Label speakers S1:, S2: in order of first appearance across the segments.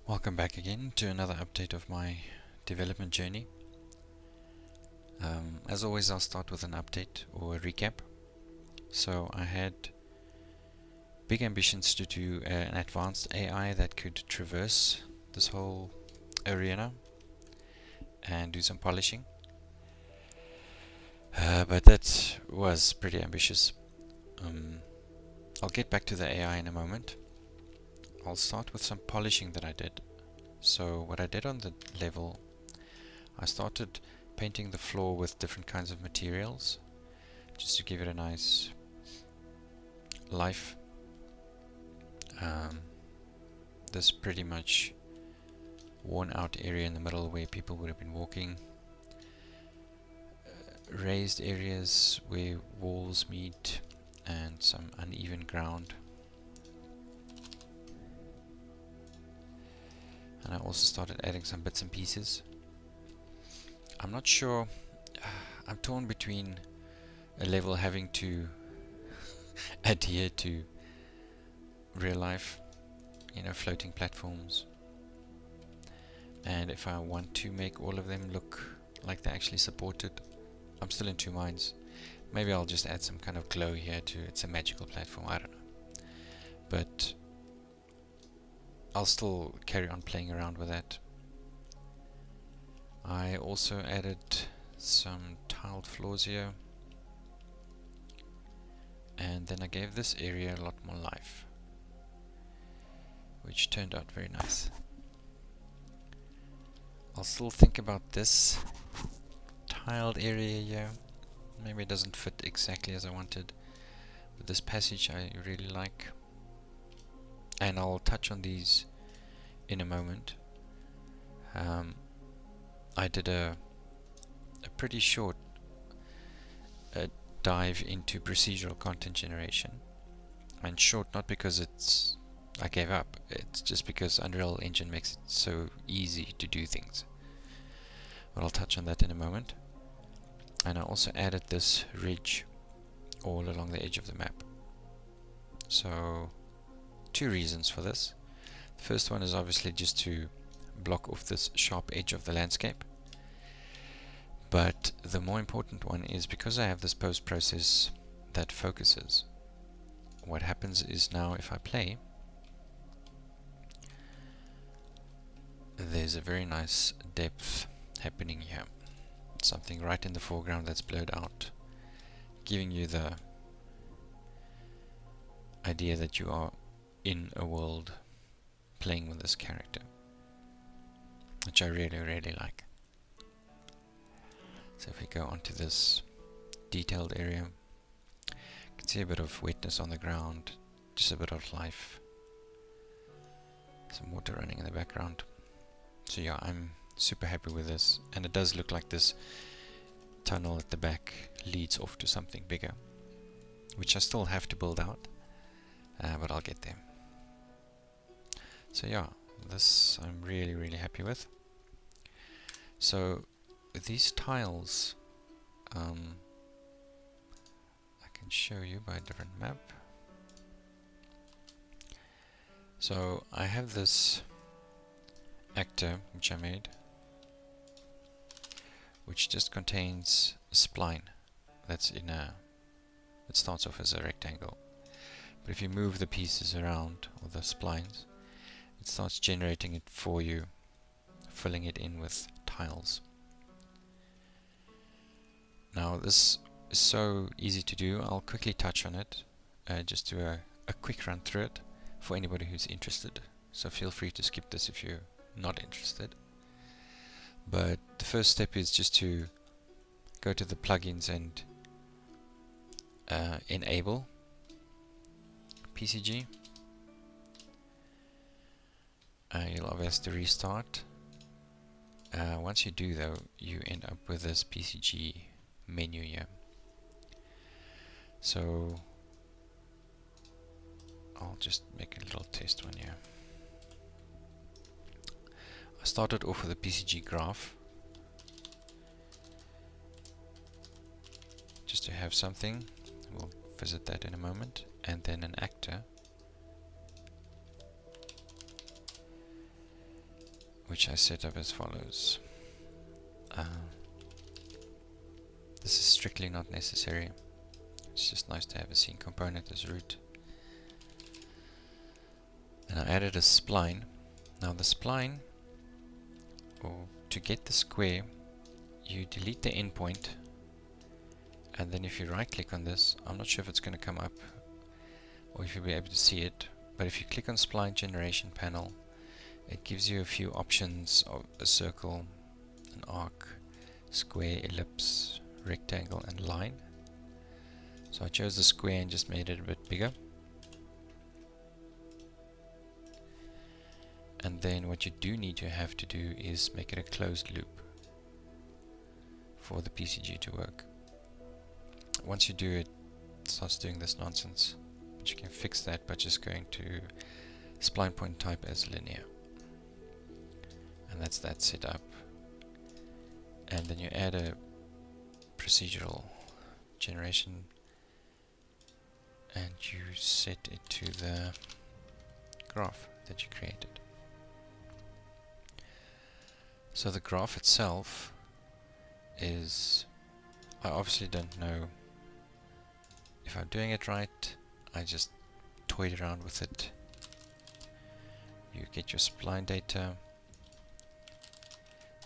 S1: Welcome back again to another update of my development journey. As always, I'll start with an update or a recap. So I had big ambitions to do an advanced AI that could traverse this whole arena and do some polishing. But that was pretty ambitious. I'll get back to the AI in a moment. I'll start with some polishing that I did. So what I did on the level, I started painting the floor with different kinds of materials just to give it a nice life. This pretty much worn out area in the middle where people would have been walking, raised areas where walls meet, and some uneven ground. And I also started adding some bits and pieces. I'm not sure, I'm torn between a level having to adhere to real life, floating platforms, and if I want to make all of them look like they actually support it. I'm still in two minds. Maybe I'll just add some kind of glow here to it's a magical platform, I don't know. But I'll still carry on playing around with that. I also added some tiled floors here, and then I gave this area a lot more life, which turned out very nice. I'll still think about this tiled area here. Maybe it doesn't fit exactly as I wanted, but this passage I really like, and I'll touch on these in a moment. I did a pretty short dive into procedural content generation, and short not because I gave up, it's just because Unreal Engine makes it so easy to do things. But I'll touch on that in a moment. And I also added this ridge all along the edge of the map. So two reasons for this. The first one is obviously just to block off this sharp edge of the landscape. But the more important one is because I have this post process that focuses. What happens is now if I play, there's a very nice depth happening here. Something right in the foreground that's blurred out, giving you the idea that you are in a world playing with this character, which I really, really like. So if we go onto this detailed area, you can see a bit of wetness on the ground, just a bit of life, some water running in the background. So yeah, I'm super happy with this, and it does look like this tunnel at the back leads off to something bigger, which I still have to build out, but I'll get there. So yeah, this I'm really, really happy with. So these tiles, I can show you by a different map. So I have this actor which I made, which just contains a spline that's in a, it starts off as a rectangle, but if you move the pieces around, or the splines, it starts generating it for you, filling it in with tiles. Now this is so easy to do, I'll quickly touch on it, just do a quick run through it for anybody who's interested, so feel free to skip this if you're not interested. But the first step is just to go to the plugins and enable PCG. You'll obviously restart. Once you do though, you end up with this PCG menu here. So I'll just make a little test one here. I started off with a PCG graph, just to have something. We'll visit that in a moment. And then an actor. which I set up as follows. This is strictly not necessary. It's just nice to have a scene component as root. And I added a spline. Now the spline, or to get the square, you delete the endpoint, and then if you right click on this, I'm not sure if it's going to come up or if you'll be able to see it, but if you click on spline generation panel, it gives you a few options of a circle, an arc, square, ellipse, rectangle and line. So I chose the square and just made it a bit bigger. And then what you do need to have to do is make it a closed loop for the PCG to work. Once you do it, it starts doing this nonsense, but you can fix that by just going to spline point type as linear, and that's that set up. And then you add a procedural generation and you set it to the graph that you created. So the graph itself is, I obviously don't know if I'm doing it right. I just toyed around with it. You get your spline data,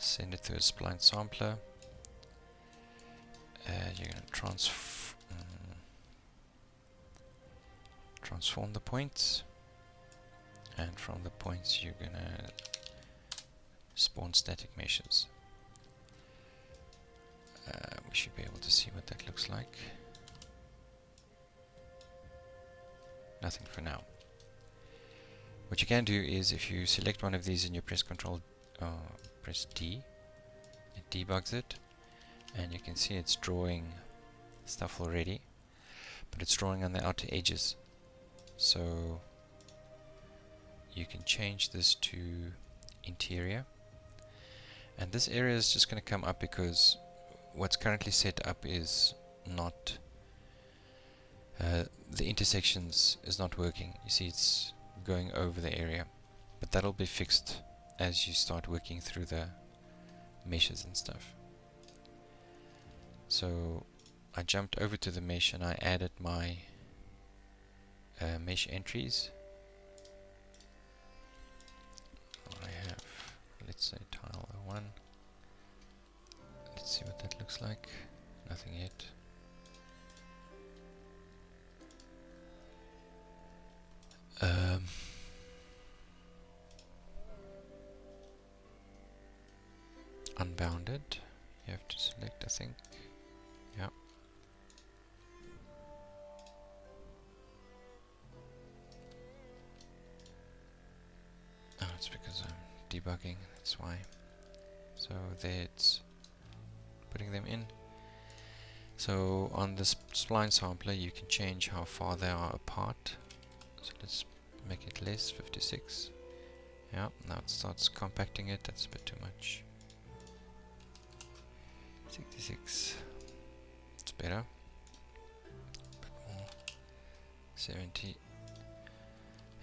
S1: send it through a spline sampler. You're going to transform the points, and from the points you're going to spawn static meshes. We should be able to see what that looks like. Nothing for now. What you can do is, if you select one of these and you press press D, it debugs it, and you can see it's drawing stuff already, but it's drawing on the outer edges. So you can change this to interior, and this area is just going to come up because what's currently set up is not the intersections is not working. You see it's going over the area, but that'll be fixed as you start working through the meshes and stuff. So I jumped over to the mesh and I added my mesh entries. I have, let's say, tile 01. Let's see what that looks like. Nothing yet. Unbounded, you have to select, I think. Yeah. Oh, it's because I'm debugging, that's why. So there it's putting them in. So on this spline sampler you can change how far they are apart. So let's make it less, 56. Yeah, now it starts compacting it, that's a bit too much. 66. It's better. A bit more. 70.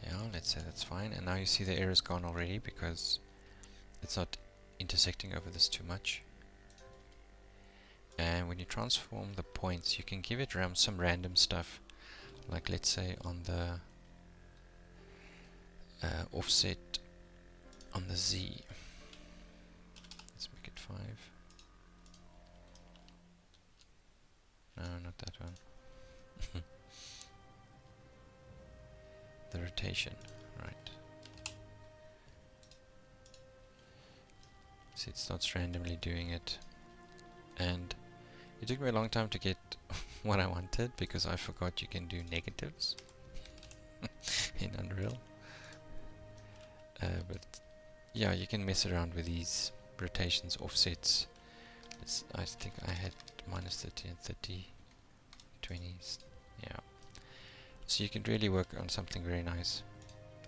S1: Yeah, let's say that's fine. And now you see the error's gone already because it's not intersecting over this too much. And when you transform the points, you can give it some random stuff, like let's say on the offset on the Z. Let's make it 5. No, not that one. The rotation, right. See, it starts randomly doing it. And it took me a long time to get what I wanted because I forgot you can do negatives in Unreal. But yeah, you can mess around with these rotations, offsets. I think I had minus 30 and 30, 20s, yeah. So you can really work on something very nice.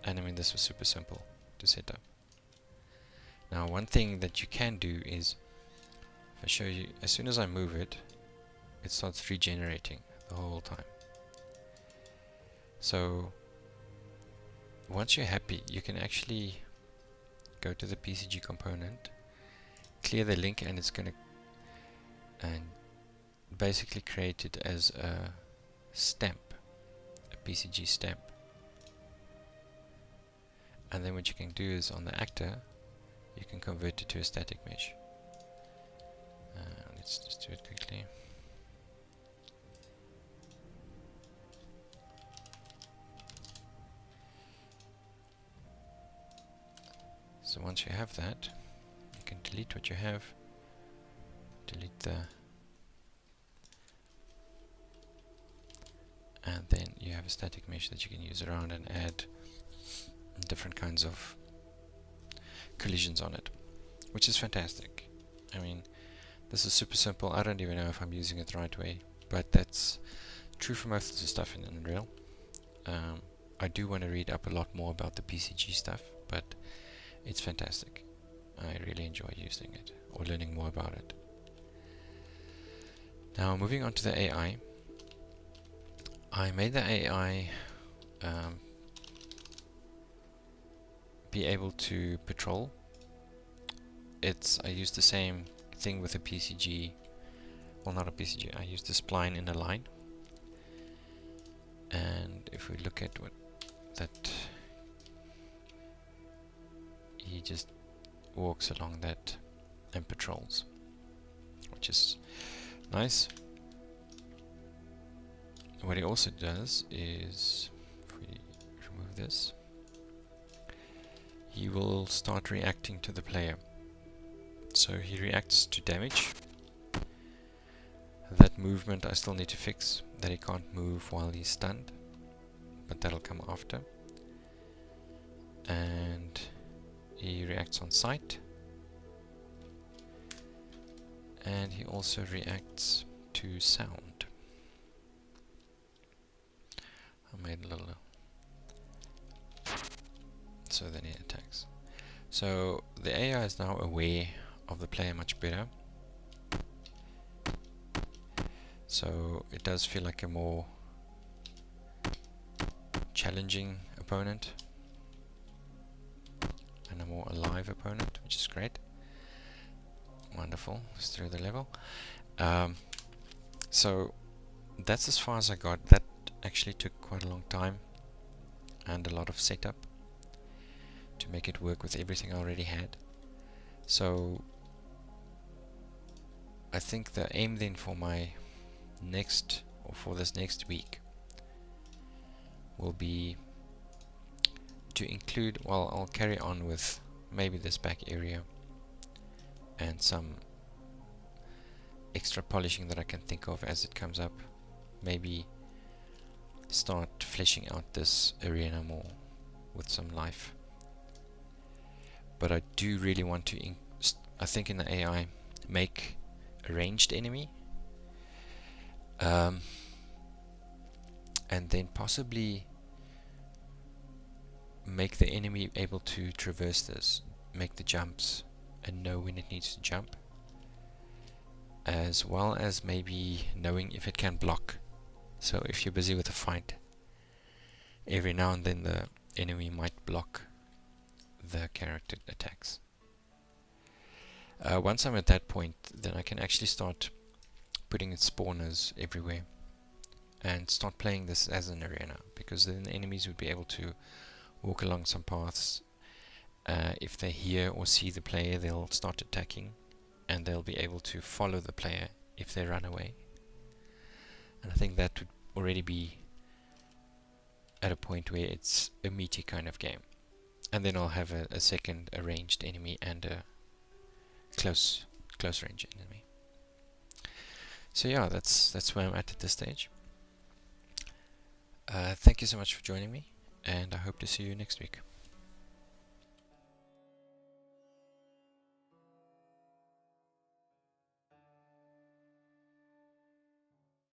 S1: And I mean, this was super simple to set up. Now one thing that you can do is, if I show you, as soon as I move it, it starts regenerating the whole time. So once you're happy, you can actually go to the PCG component, clear the link, and it's going to basically create it as a stamp, a PCG stamp. And then what you can do is on the actor, you can convert it to a static mesh. Let's just do it quickly. So once you have that, you can delete what you have, delete the, and then you have a static mesh that you can use around and add different kinds of collisions on it, which is fantastic. I mean, this is super simple. I don't even know if I'm using it the right way, but that's true for most of the stuff in Unreal. I do want to read up a lot more about the PCG stuff, but it's fantastic. I really enjoy using it or learning more about it. Now moving on to the AI. I made the AI be able to patrol. I used the same thing with a PCG, well, not a PCG, I used the spline in a line. And if we look at what that, he just walks along that and patrols, which is nice. What he also does is, if we remove this, he will start reacting to the player. So he reacts to damage. That movement I still need to fix, that he can't move while he's stunned, but that'll come after. And he reacts on sight, and he also reacts to sound. I made a little, so then he attacks. So the AI is now aware of the player much better, so it does feel like a more challenging opponent and a more alive opponent, which is great. Wonderful. Let's through the level. So that's as far as I got. That actually took quite a long time and a lot of setup to make it work with everything I already had. So I think the aim then for my next, or for this next week, will be to include, well, I'll carry on with maybe this back area and some extra polishing that I can think of as it comes up. Maybe start fleshing out this arena more with some life. But I do really want to, I think in the AI, make a ranged enemy. And then possibly make the enemy able to traverse this, make the jumps and know when it needs to jump, as well as maybe knowing if it can block. So if you're busy with a fight, every now and then the enemy might block the character attacks. Once I'm at that point, then I can actually start putting in spawners everywhere and start playing this as an arena, because then the enemies would be able to walk along some paths. If they hear or see the player, they'll start attacking, and they'll be able to follow the player if they run away. And I think that would already be at a point where it's a meaty kind of game. And then I'll have a second ranged enemy and a close range enemy. So yeah, that's where I'm at this stage. Thank you so much for joining me, and I hope to see you next week.